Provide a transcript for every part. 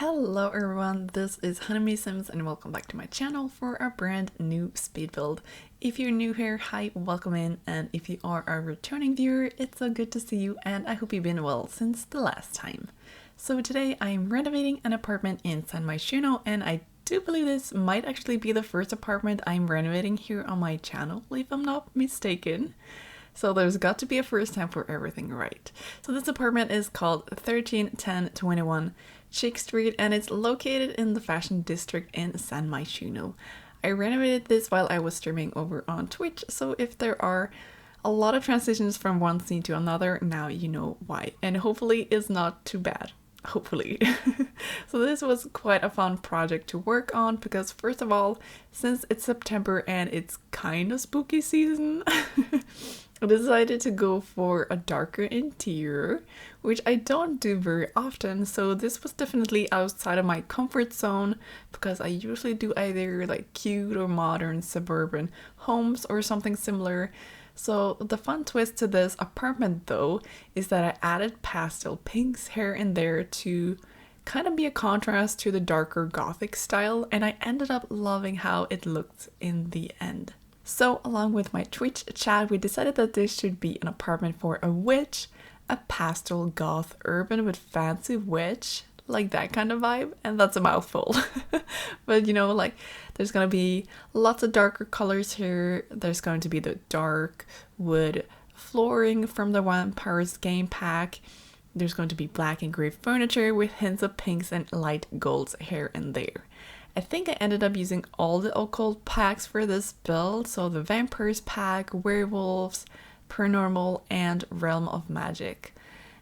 Hello everyone, this is Honeymaysims and welcome back to my channel for a brand new speed build. If you're new here, hi, welcome in, and if you are a returning viewer, it's so good to see you and I hope you've been well since the last time. So today I'm renovating an apartment in San Myshuno, and I do believe this might actually be the first apartment I'm renovating here on my channel, if I'm not mistaken. So there's got to be a first time for everything, right? So this apartment is called 131021 Chic Street and it's located in the fashion district in San Myshuno. I renovated this while I was streaming over on Twitch, so if there are a lot of transitions from one scene to another, now you know why. And hopefully it's not too bad. Hopefully. So this was quite a fun project to work on because first of all, since it's September and it's kind of spooky season, I decided to go for a darker interior, which I don't do very often, so this was definitely outside of my comfort zone because I usually do either like cute or modern suburban homes or something similar. So the fun twist to this apartment though is that I added pastel pinks here and there to kind of be a contrast to the darker Gothic style, and I ended up loving how it looked in the end. So along with my Twitch chat, we decided that this should be an apartment for a witch, a pastel goth urban with fancy witch, like that kind of vibe, and that's a mouthful. But you know, like there's gonna be lots of darker colors here. There's going to be the dark wood flooring from the Vampire's game pack. There's going to be black and grey furniture with hints of pinks and light golds here and there. I think I ended up using all the occult packs for this build, so the Vampires pack, Werewolves, Paranormal, and Realm of Magic.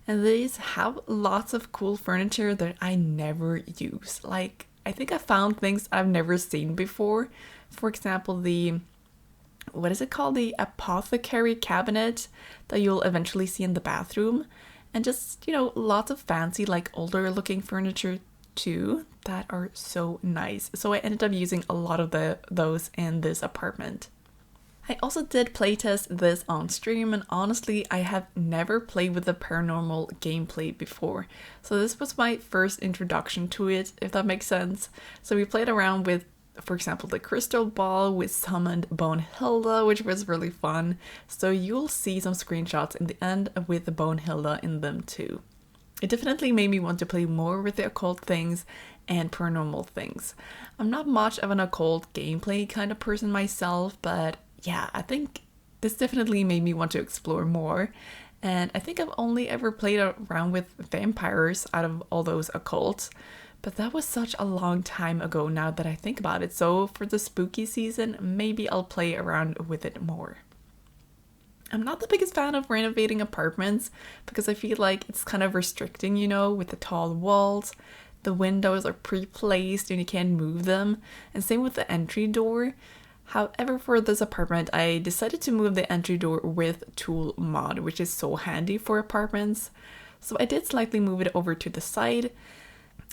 And these have lots of cool furniture that I never use. Like, I think I found things I've never seen before. For example, what is it called? The apothecary cabinet that you'll eventually see in the bathroom. And just, you know, lots of fancy, like older looking furniture too that are so nice. So I ended up using a lot of those in this apartment. I also did playtest this on stream, and honestly I have never played with the paranormal gameplay before. So this was my first introduction to it, if that makes sense. So we played around with, for example, the crystal ball. We summoned Bone Hilda, which was really fun. So you'll see some screenshots in the end with the Bone Hilda in them too. It definitely made me want to play more with the occult things and paranormal things. I'm not much of an occult gameplay kind of person myself, but yeah, I think this definitely made me want to explore more. And I think I've only ever played around with vampires out of all those occults, but that was such a long time ago now that I think about it. So for the spooky season, maybe I'll play around with it more. I'm not the biggest fan of renovating apartments because I feel like it's kind of restricting, you know, with the tall walls. The windows are pre-placed and you can't move them, and same with the entry door. However, for this apartment, I decided to move the entry door with tool mod, which is so handy for apartments. So I did slightly move it over to the side,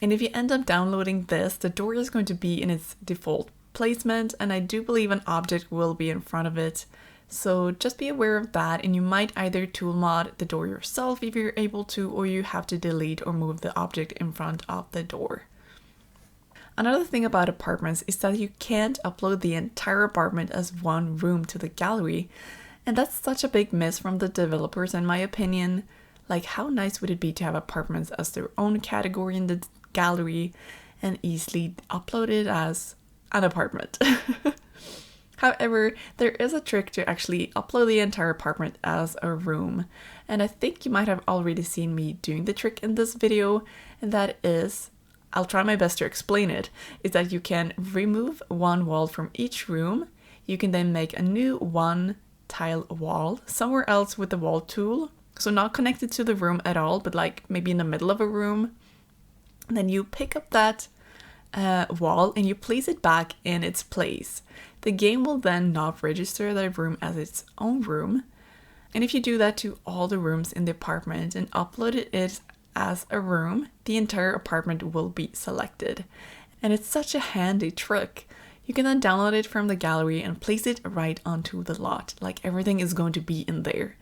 and if you end up downloading this, the door is going to be in its default placement, and I do believe an object will be in front of it. So just be aware of that, and you might either tool mod the door yourself if you're able to, or you have to delete or move the object in front of the door. Another thing about apartments is that you can't upload the entire apartment as one room to the gallery, and that's such a big miss from the developers in my opinion. Like, how nice would it be to have apartments as their own category in the gallery and easily upload it as an apartment? However, there is a trick to actually upload the entire apartment as a room, and I think you might have already seen me doing the trick in this video, and that is, I'll try my best to explain it, is that you can remove one wall from each room. You can then make a new one tile wall somewhere else with the wall tool, so not connected to the room at all, but like maybe in the middle of a room. And then you pick up that wall and you place it back in its place. The game will then not register that room as its own room. And if you do that to all the rooms in the apartment and upload it as a room, the entire apartment will be selected. And it's such a handy trick. You can then download it from the gallery and place it right onto the lot, like everything is going to be in there.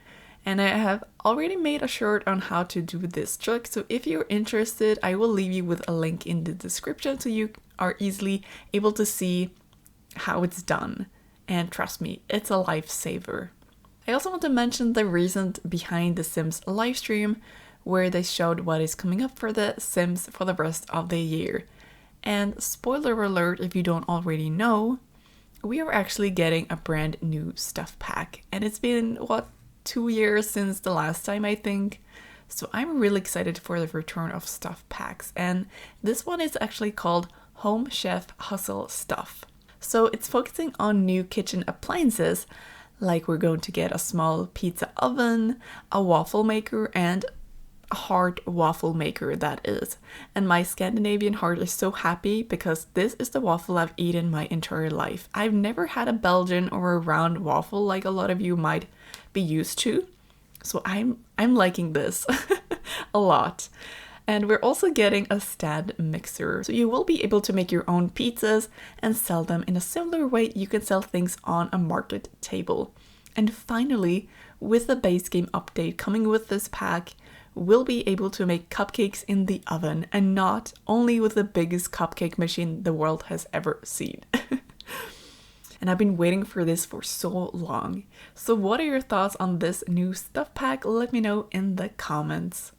And I have already made a shirt on how to do this trick, so if you're interested, I will leave you with a link in the description so you are easily able to see how it's done. And trust me, it's a lifesaver. I also want to mention the recent Behind the Sims livestream where they showed what is coming up for the Sims for the rest of the year. And spoiler alert if you don't already know, we are actually getting a brand new stuff pack. And it's been, 2 years since the last time, I think. So I'm really excited for the return of stuff packs. And this one is actually called Home Chef Hustle Stuff. So it's focusing on new kitchen appliances, like we're going to get a small pizza oven, a waffle maker, and a heart waffle maker, that is. And my Scandinavian heart is so happy because this is the waffle I've eaten my entire life. I've never had a Belgian or a round waffle like a lot of you might be used to. So I'm liking this a lot. And we're also getting a stand mixer. So you will be able to make your own pizzas and sell them in a similar way you can sell things on a market table. And finally, with the base game update coming with this pack, we'll be able to make cupcakes in the oven and not only with the biggest cupcake machine the world has ever seen. And I've been waiting for this for so long. So what are your thoughts on this new stuff pack? Let me know in the comments.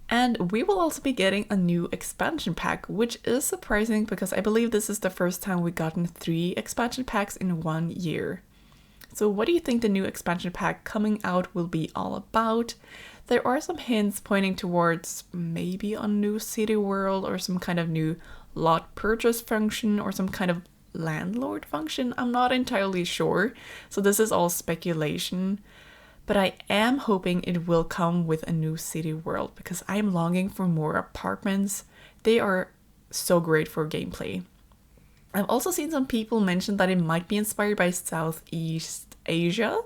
And we will also be getting a new expansion pack, which is surprising because I believe this is the first time we've gotten 3 expansion packs in 1 year. So what do you think the new expansion pack coming out will be all about? There are some hints pointing towards maybe a new city world or some kind of new lot purchase function or some kind of landlord function. I'm not entirely sure. So this is all speculation. But I am hoping it will come with a new city world because I'm longing for more apartments. They are so great for gameplay. I've also seen some people mention that it might be inspired by Southeast Asia.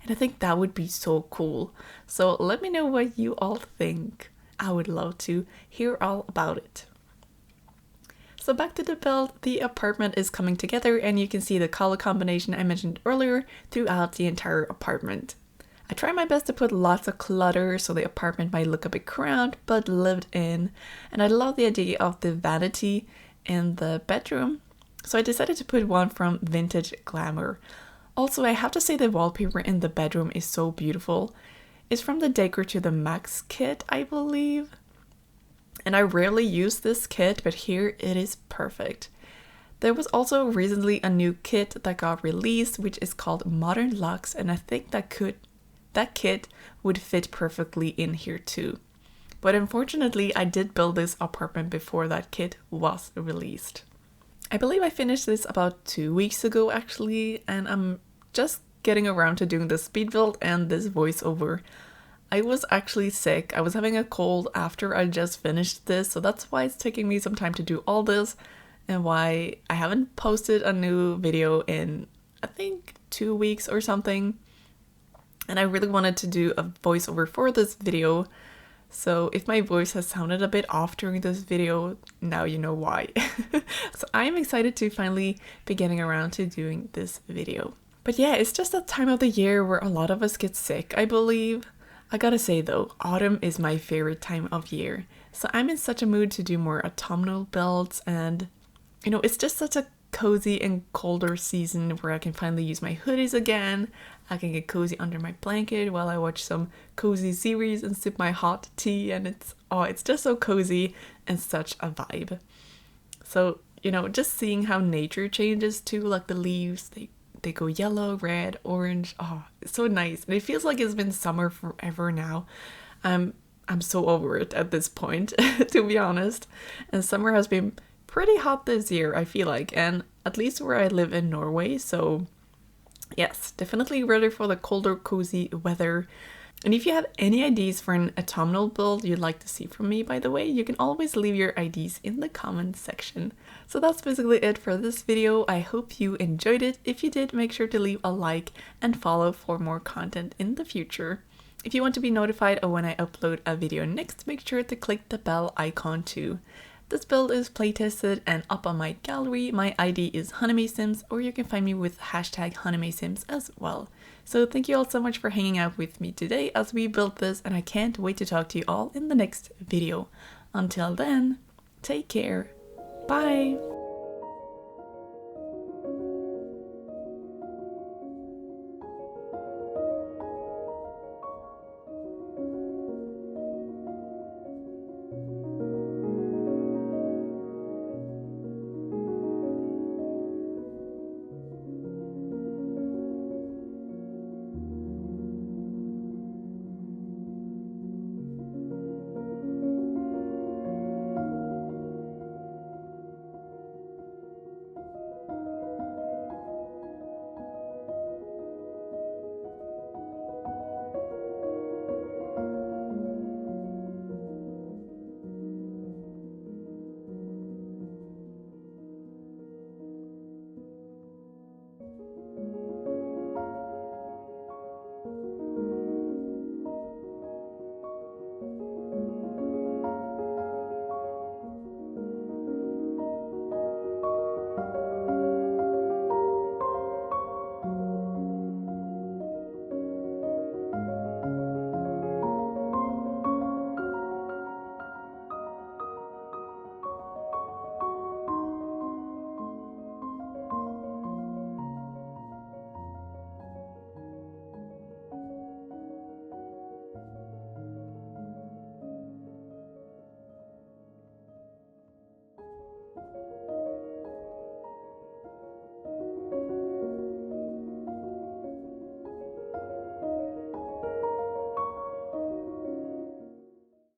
And I think that would be so cool. So let me know what you all think. I would love to hear all about it. So back to the build, the apartment is coming together and you can see the color combination I mentioned earlier throughout the entire apartment. I try my best to put lots of clutter so the apartment might look a bit cramped but lived in, and I love the idea of the vanity in the bedroom, so I decided to put one from Vintage Glamour. Also, I have to say the wallpaper in the bedroom is so beautiful. It's from the Decor to the Max kit, I believe, and I rarely use this kit, but here it is perfect. There was also recently a new kit that got released which is called Modern Luxe, and I think that kit would fit perfectly in here too. But unfortunately, I did build this apartment before that kit was released. I believe I finished this about 2 weeks ago actually, and I'm just getting around to doing the speed build and this voiceover. I was actually sick. I was having a cold after I just finished this, so that's why it's taking me some time to do all this and why I haven't posted a new video in I think 2 weeks or something. And I really wanted to do a voiceover for this video. So if my voice has sounded a bit off during this video, now you know why. So I'm excited to finally be getting around to doing this video. But yeah, it's just that time of the year where a lot of us get sick, I believe. I gotta say though, autumn is my favorite time of year. So I'm in such a mood to do more autumnal builds, and you know, it's just such a cozy and colder season where I can finally use my hoodies again. I can get cozy under my blanket while I watch some cozy series and sip my hot tea, and it's just so cozy and such a vibe. So, you know, just seeing how nature changes too, like the leaves, they go yellow, red, orange. Oh, it's so nice. And it feels like it's been summer forever now. I'm so over it at this point, to be honest. And summer has been pretty hot this year, I feel like, and at least where I live in Norway, so yes, definitely ready for the colder, cozy weather. And if you have any ideas for an autumnal build you'd like to see from me, by the way, you can always leave your ideas in the comments section. So that's basically it for this video. I hope you enjoyed it. If you did, make sure to leave a like and follow for more content in the future. If you want to be notified of when I upload a video next, make sure to click the bell icon too. This build is playtested and up on my gallery. My ID is Honeymaysims, or you can find me with hashtag Honeymaysims as well. So thank you all so much for hanging out with me today as we built this, and I can't wait to talk to you all in the next video. Until then, take care. Bye!